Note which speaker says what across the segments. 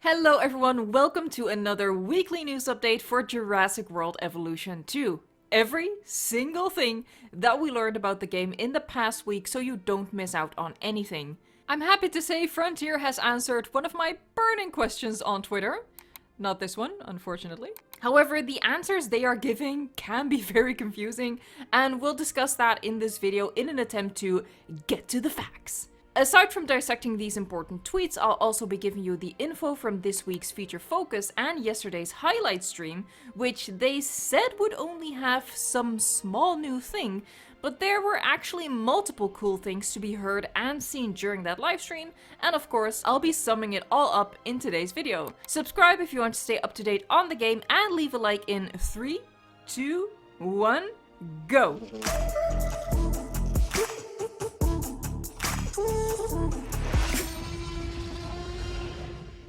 Speaker 1: Hello everyone, welcome to another weekly news update for Jurassic World Evolution 2. Every single thing that we learned about the game in the past week so you don't miss out on anything. I'm happy to say Frontier has answered one of my burning questions on Twitter. Not this one, unfortunately. However, the answers they are giving can be very confusing, and we'll discuss that in this video in an attempt to get to the facts. Aside from dissecting these important tweets, I'll also be giving you the info from this week's feature focus and yesterday's highlight stream, which they said would only have some small new thing, but there were actually multiple cool things to be heard and seen during that livestream, and of course, I'll be summing it all up in today's video. Subscribe if you want to stay up to date on the game, and leave a like in 3, 2, 1, go!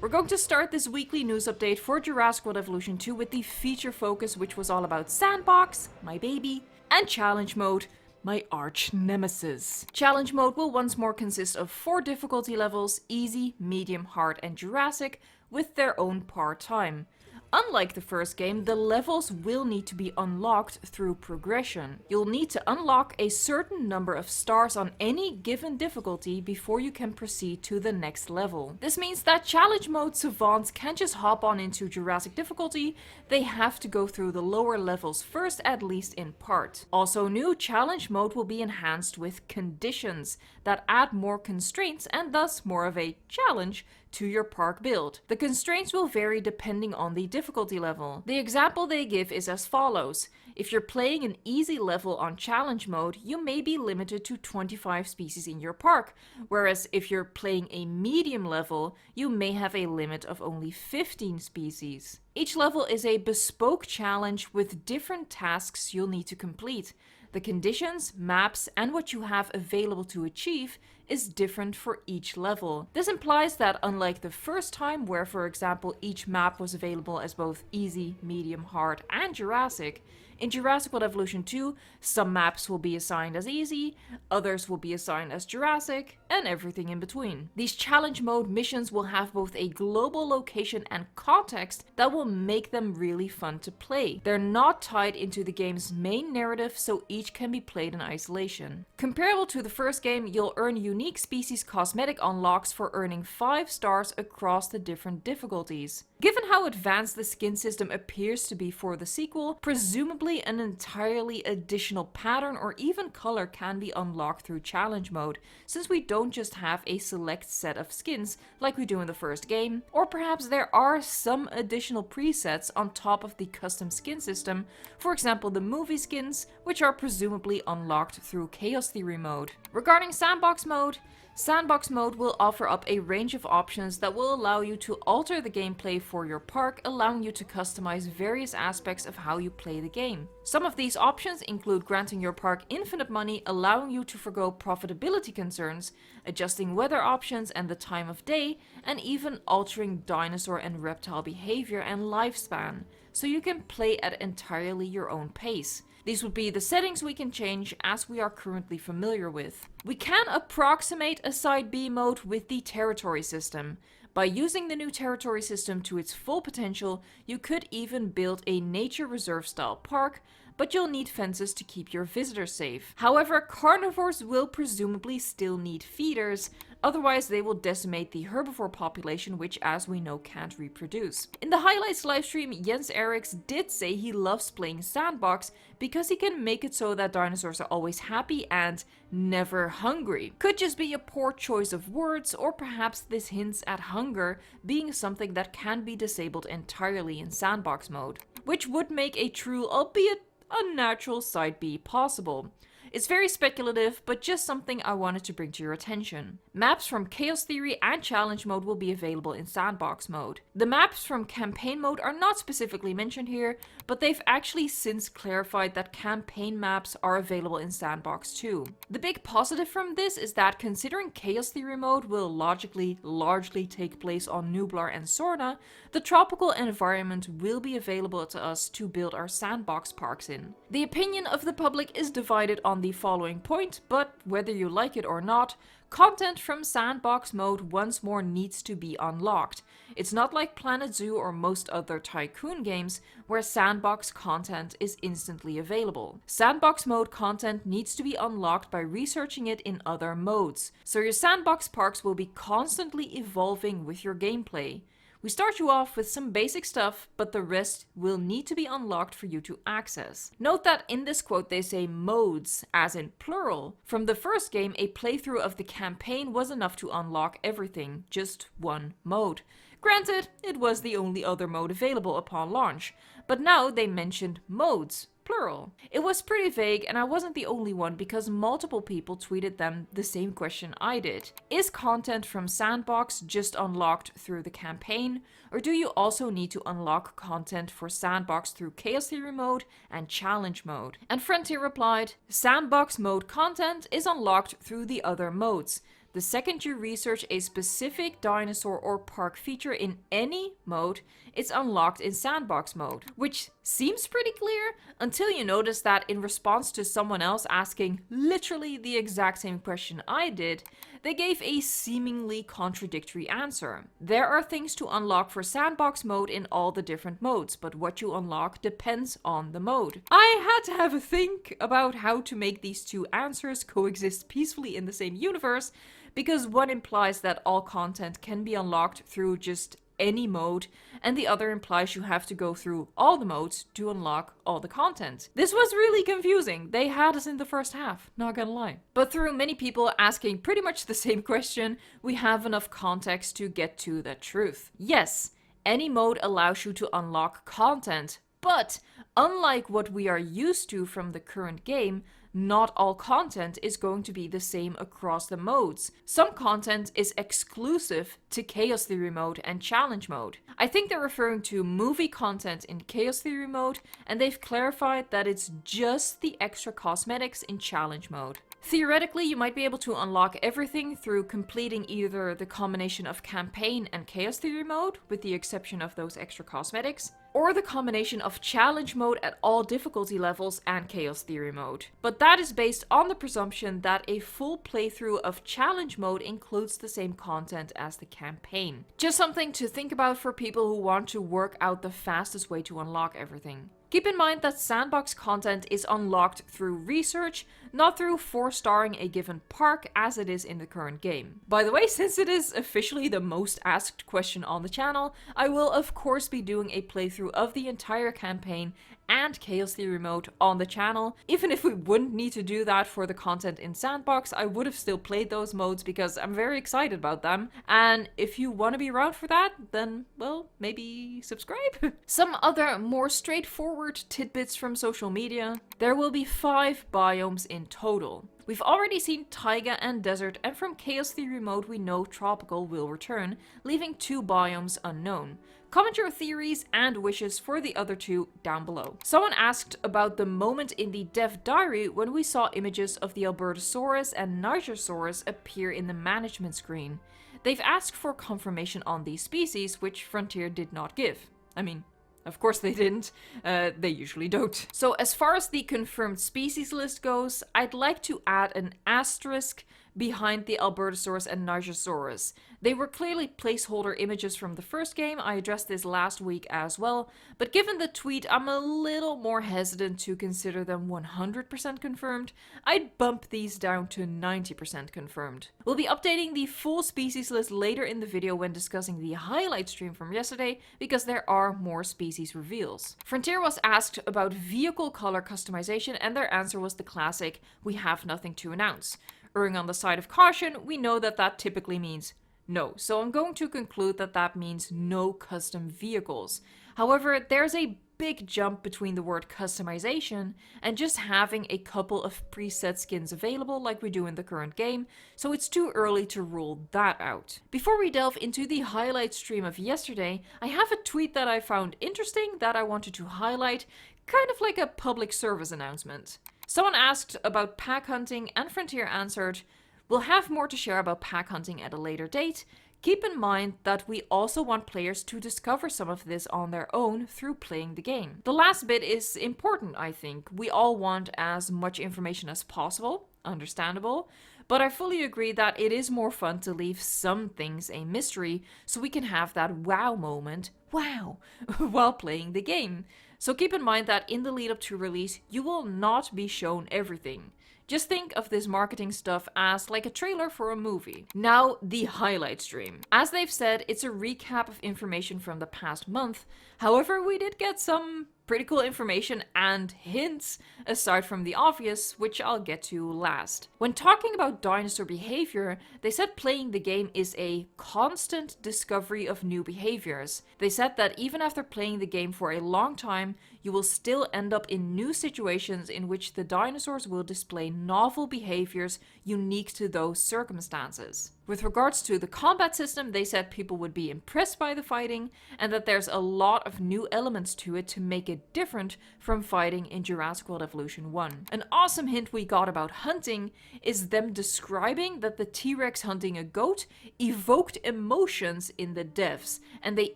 Speaker 1: We're going to start this weekly news update for Jurassic World Evolution 2 with the feature focus, which was all about Sandbox, my baby, and Challenge Mode, my arch nemesis. Challenge Mode will once more consist of 4 difficulty levels: easy, medium, hard, and Jurassic, with their own part time. Unlike the first game, the levels will need to be unlocked through progression. You'll need to unlock a certain number of stars on any given difficulty before you can proceed to the next level. This means that Challenge Mode savants can't just hop on into Jurassic difficulty, they have to go through the lower levels first, at least in part. Also new, Challenge Mode will be enhanced with conditions that add more constraints and thus more of a challenge to your park build. The constraints will vary depending on the difficulty level. The example they give is as follows. If you're playing an easy level on Challenge Mode, you may be limited to 25 species in your park, whereas if you're playing a medium level, you may have a limit of only 15 species. Each level is a bespoke challenge with different tasks you'll need to complete. The conditions, maps, and what you have available to achieve is different for each level. This implies that unlike the first time, where for example each map was available as both easy, medium, hard, and Jurassic, in Jurassic World Evolution 2, some maps will be assigned as easy, others will be assigned as Jurassic, and everything in between. These Challenge Mode missions will have both a global location and context that will make them really fun to play. They're not tied into the game's main narrative, so each can be played in isolation. Comparable to the first game, you'll earn unique species cosmetic unlocks for earning 5 stars across the different difficulties. Given how advanced the skin system appears to be for the sequel, presumably an entirely additional pattern or even color can be unlocked through Challenge Mode, since we don't just have a select set of skins like we do in the first game, or perhaps there are some additional presets on top of the custom skin system, for example the movie skins, which are presumably unlocked through Chaos Theory Mode. Regarding Sandbox Mode, Sandbox Mode will offer up a range of options that will allow you to alter the gameplay for your park, allowing you to customize various aspects of how you play the game. Some of these options include granting your park infinite money, allowing you to forgo profitability concerns, adjusting weather options and the time of day, and even altering dinosaur and reptile behavior and lifespan, so you can play at entirely your own pace. These would be the settings we can change as we are currently familiar with. We can approximate a Side B mode with the territory system. By using the new territory system to its full potential, you could even build a nature reserve style park, but you'll need fences to keep your visitors safe. However, carnivores will presumably still need feeders, otherwise they will decimate the herbivore population, which as we know can't reproduce. In the highlights livestream, Jens Eriks did say he loves playing Sandbox because he can make it so that dinosaurs are always happy and never hungry. Could just be a poor choice of words, or perhaps this hints at hunger being something that can be disabled entirely in Sandbox Mode, which would make a true, albeit unnatural, Side B possible. It's very speculative, but just something I wanted to bring to your attention. Maps from Chaos Theory and Challenge Mode will be available in Sandbox Mode. The maps from Campaign Mode are not specifically mentioned here, but they've actually since clarified that campaign maps are available in Sandbox too. The big positive from this is that considering Chaos Theory Mode will logically largely take place on Nublar and Sorna, the tropical environment will be available to us to build our sandbox parks in. The opinion of the public is divided on the following point, but whether you like it or not, content from Sandbox Mode once more needs to be unlocked. It's not like Planet Zoo or most other tycoon games, where sandbox content is instantly available. Sandbox Mode content needs to be unlocked by researching it in other modes, so your sandbox parks will be constantly evolving with your gameplay. We start you off with some basic stuff, but the rest will need to be unlocked for you to access. Note that in this quote they say modes, as in plural. From the first game, a playthrough of the campaign was enough to unlock everything, just one mode. Granted, it was the only other mode available upon launch, but now they mentioned modes, plural. It was pretty vague, and I wasn't the only one because multiple people tweeted them the same question I did. Is content from Sandbox just unlocked through the campaign, or do you also need to unlock content for Sandbox through Chaos Theory mode and Challenge mode? And Frontier replied, Sandbox mode content is unlocked through the other modes. The second you research a specific dinosaur or park feature in any mode, it's unlocked in Sandbox mode. Which seems pretty clear until you notice that in response to someone else asking literally the exact same question I did, they gave a seemingly contradictory answer. There are things to unlock for Sandbox mode in all the different modes, but what you unlock depends on the mode. I had to have a think about how to make these two answers coexist peacefully in the same universe, because one implies that all content can be unlocked through just any mode, and the other implies you have to go through all the modes to unlock all the content. This was really confusing. They had us in the first half, not gonna lie. But through many people asking pretty much the same question, we have enough context to get to the truth. Yes, any mode allows you to unlock content, but unlike what we are used to from the current game, not all content is going to be the same across the modes. Some content is exclusive to Chaos Theory mode and Challenge mode. I think they're referring to movie content in Chaos Theory mode, and they've clarified that it's just the extra cosmetics in Challenge mode. Theoretically, you might be able to unlock everything through completing either the combination of campaign and Chaos Theory mode, with the exception of those extra cosmetics, or the combination of Challenge mode at all difficulty levels and Chaos Theory mode. But that is based on the presumption that a full playthrough of Challenge mode includes the same content as the campaign. Just something to think about for people who want to work out the fastest way to unlock everything. Keep in mind that Sandbox content is unlocked through research, not through 4-starring a given park as it is in the current game. By the way, since it is officially the most asked question on the channel, I will of course be doing a playthrough of the entire campaign and Chaos Theory mode on the channel. Even if we wouldn't need to do that for the content in Sandbox, I would have still played those modes because I'm very excited about them. And if you want to be around for that, then, well, maybe subscribe? Some other more straightforward tidbits from social media. There will be 5 biomes in total. We've already seen Taiga and Desert, and from Chaos Theory mode we know Tropical will return, leaving 2 biomes unknown. Comment your theories and wishes for the other 2 down below. Someone asked about the moment in the dev diary when we saw images of the Albertosaurus and Nigersaurus appear in the management screen. They've asked for confirmation on these species, which Frontier did not give. I mean, of course they didn't. They usually don't. So as far as the confirmed species list goes, I'd like to add an asterisk behind the Albertosaurus and Nigersaurus. They were clearly placeholder images from the first game. I addressed this last week as well, but given the tweet, I'm a little more hesitant to consider them 100% confirmed. I'd bump these down to 90% confirmed. We'll be updating the full species list later in the video when discussing the highlight stream from yesterday, because there are more species reveals. Frontier was asked about vehicle color customization, and their answer was the classic, "We have nothing to announce." Erring on the side of caution, we know that that typically means no, so I'm going to conclude that that means no custom vehicles. However, there's a big jump between the word customization and just having a couple of preset skins available like we do in the current game, so it's too early to rule that out. Before we delve into the highlight stream of yesterday, I have a tweet that I found interesting that I wanted to highlight, kind of like a public service announcement. Someone asked about pack hunting, and Frontier answered, "We'll have more to share about pack hunting at a later date. Keep in mind that we also want players to discover some of this on their own through playing the game. The last bit is important, I think. We all want as much information as possible, understandable, but I fully agree that it is more fun to leave some things a mystery so we can have that wow moment, wow, while playing the game. So keep in mind that in the lead up to release, you will not be shown everything. Just think of this marketing stuff as like a trailer for a movie. Now, the highlight stream. As they've said, it's a recap of information from the past month. However, we did get some pretty cool information and hints aside from the obvious, which I'll get to last. When talking about dinosaur behavior, they said playing the game is a constant discovery of new behaviors. They said that even after playing the game for a long time, you will still end up in new situations in which the dinosaurs will display novel behaviors unique to those circumstances. With regards to the combat system, they said people would be impressed by the fighting and that there's a lot of new elements to it to make it different from fighting in Jurassic World Evolution 1. An awesome hint we got about hunting is them describing that the T-Rex hunting a goat evoked emotions in the devs, and they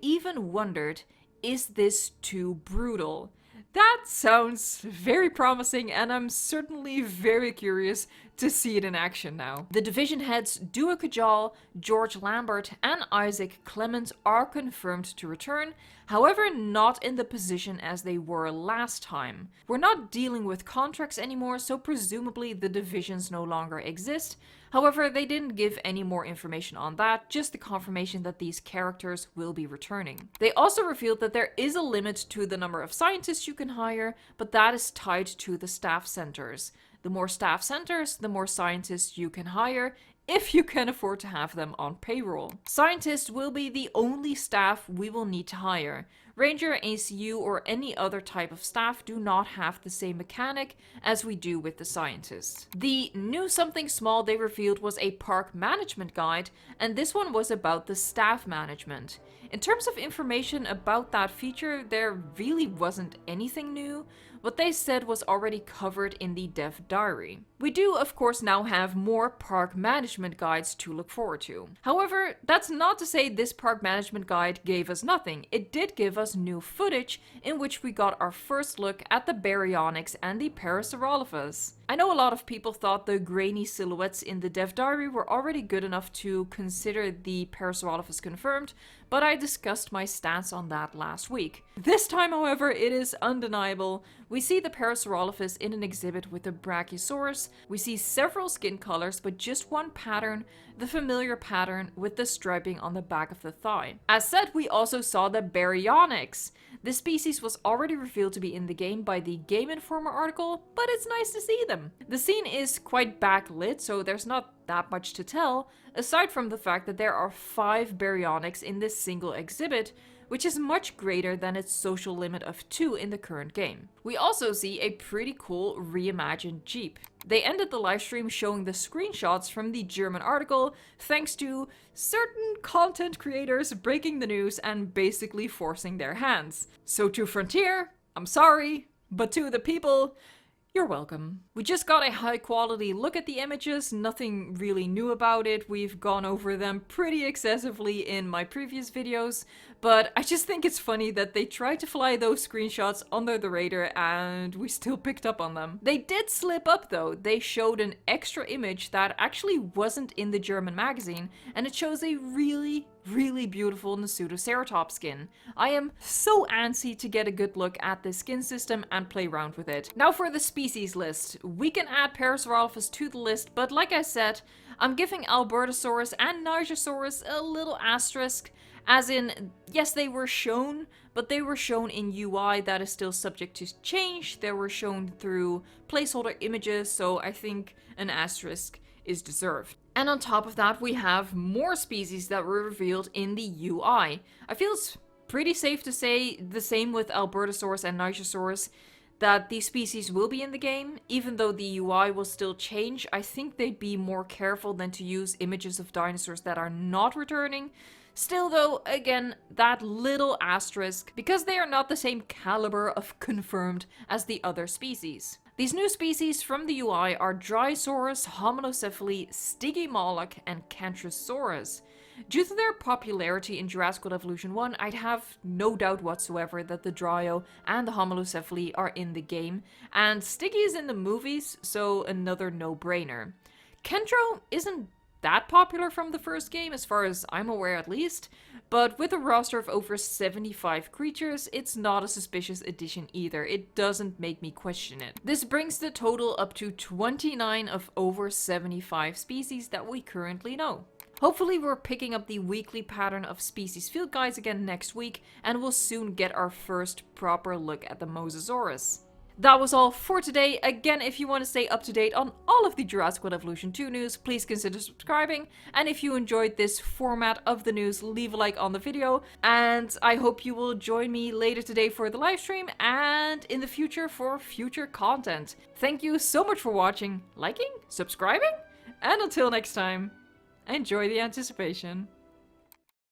Speaker 1: even wondered, is this too brutal? That sounds very promising, and I'm certainly very curious to see it in action now. The division heads Dua Kajal, George Lambert, and Isaac Clements are confirmed to return, however not in the position as they were last time. We're not dealing with contracts anymore, so presumably the divisions no longer exist. However, they didn't give any more information on that, just the confirmation that these characters will be returning. They also revealed that there is a limit to the number of scientists you can hire, but that is tied to the staff centers. The more staff centers, the more scientists you can hire, if you can afford to have them on payroll. Scientists will be the only staff we will need to hire. Ranger, ACU, or any other type of staff do not have the same mechanic as we do with the scientists. The new something small they revealed was a park management guide, and this one was about the staff management. In terms of information about that feature, there really wasn't anything new. What they said was already covered in the dev diary. We do, of course, now have more park management guides to look forward to. However, that's not to say this park management guide gave us nothing. It did give us new footage in which we got our first look at the baryonyx and the Parasaurolophus. I know a lot of people thought the grainy silhouettes in the dev diary were already good enough to consider the Parasaurolophus confirmed, but I discussed my stance on that last week. This time, however, it is undeniable. We see the Parasaurolophus in an exhibit with the Brachiosaurus. We see several skin colors, but just one pattern, the familiar pattern with the striping on the back of the thigh. As said, we also saw the baryonyx. This species was already revealed to be in the game by the Game Informer article, but it's nice to see them. The scene is quite backlit, so there's not that much to tell, aside from the fact that there are 5 baryonyx in this single exhibit, which is much greater than its social limit of 2 in the current game. We also see a pretty cool reimagined Jeep. They ended the livestream showing the screenshots from the German article, thanks to certain content creators breaking the news and basically forcing their hands. So to Frontier, I'm sorry, but to the people, you're welcome. We just got a high quality look at the images, nothing really new about it. We've gone over them pretty excessively in my previous videos, but I just think it's funny that they tried to fly those screenshots under the radar and we still picked up on them. They did slip up though. They showed an extra image that actually wasn't in the German magazine, and it shows a really beautiful Nasutoceratops skin. I am so antsy to get a good look at this skin system and play around with it. Now for the species list. We can add Parasaurolophus to the list, but like I said, I'm giving Albertosaurus and Nigersaurus a little asterisk, as in, yes, they were shown, but they were shown in UI that is still subject to change. They were shown through placeholder images, so I think an asterisk is deserved. And on top of that, we have more species that were revealed in the UI. I feel it's pretty safe to say the same with Albertosaurus and Nigersaurus, that these species will be in the game. Even though the UI will still change, I think they'd be more careful than to use images of dinosaurs that are not returning. Still though, again, that little asterisk, because they are not the same caliber of confirmed as the other species. These new species from the UI are Dryosaurus, Homalocephali, Stygimoloch, and Cantrosaurus. Due to their popularity in Jurassic World Evolution 1, I'd have no doubt whatsoever that the Dryo and the Homalocephali are in the game, and Sticky is in the movies, so another no-brainer. Kentro isn't that popular from the first game, as far as I'm aware at least, but with a roster of over 75 creatures, it's not a suspicious addition either. It doesn't make me question it. This brings the total up to 29 of over 75 species that we currently know. Hopefully we're picking up the weekly pattern of species field guides again next week, and we'll soon get our first proper look at the Mosasaurus. That was all for today. Again, if you want to stay up to date on all of the Jurassic World Evolution 2 news, please consider subscribing. And if you enjoyed this format of the news, leave a like on the video. And I hope you will join me later today for the live stream and in the future for future content. Thank you so much for watching, liking, subscribing, and until next time, enjoy the anticipation.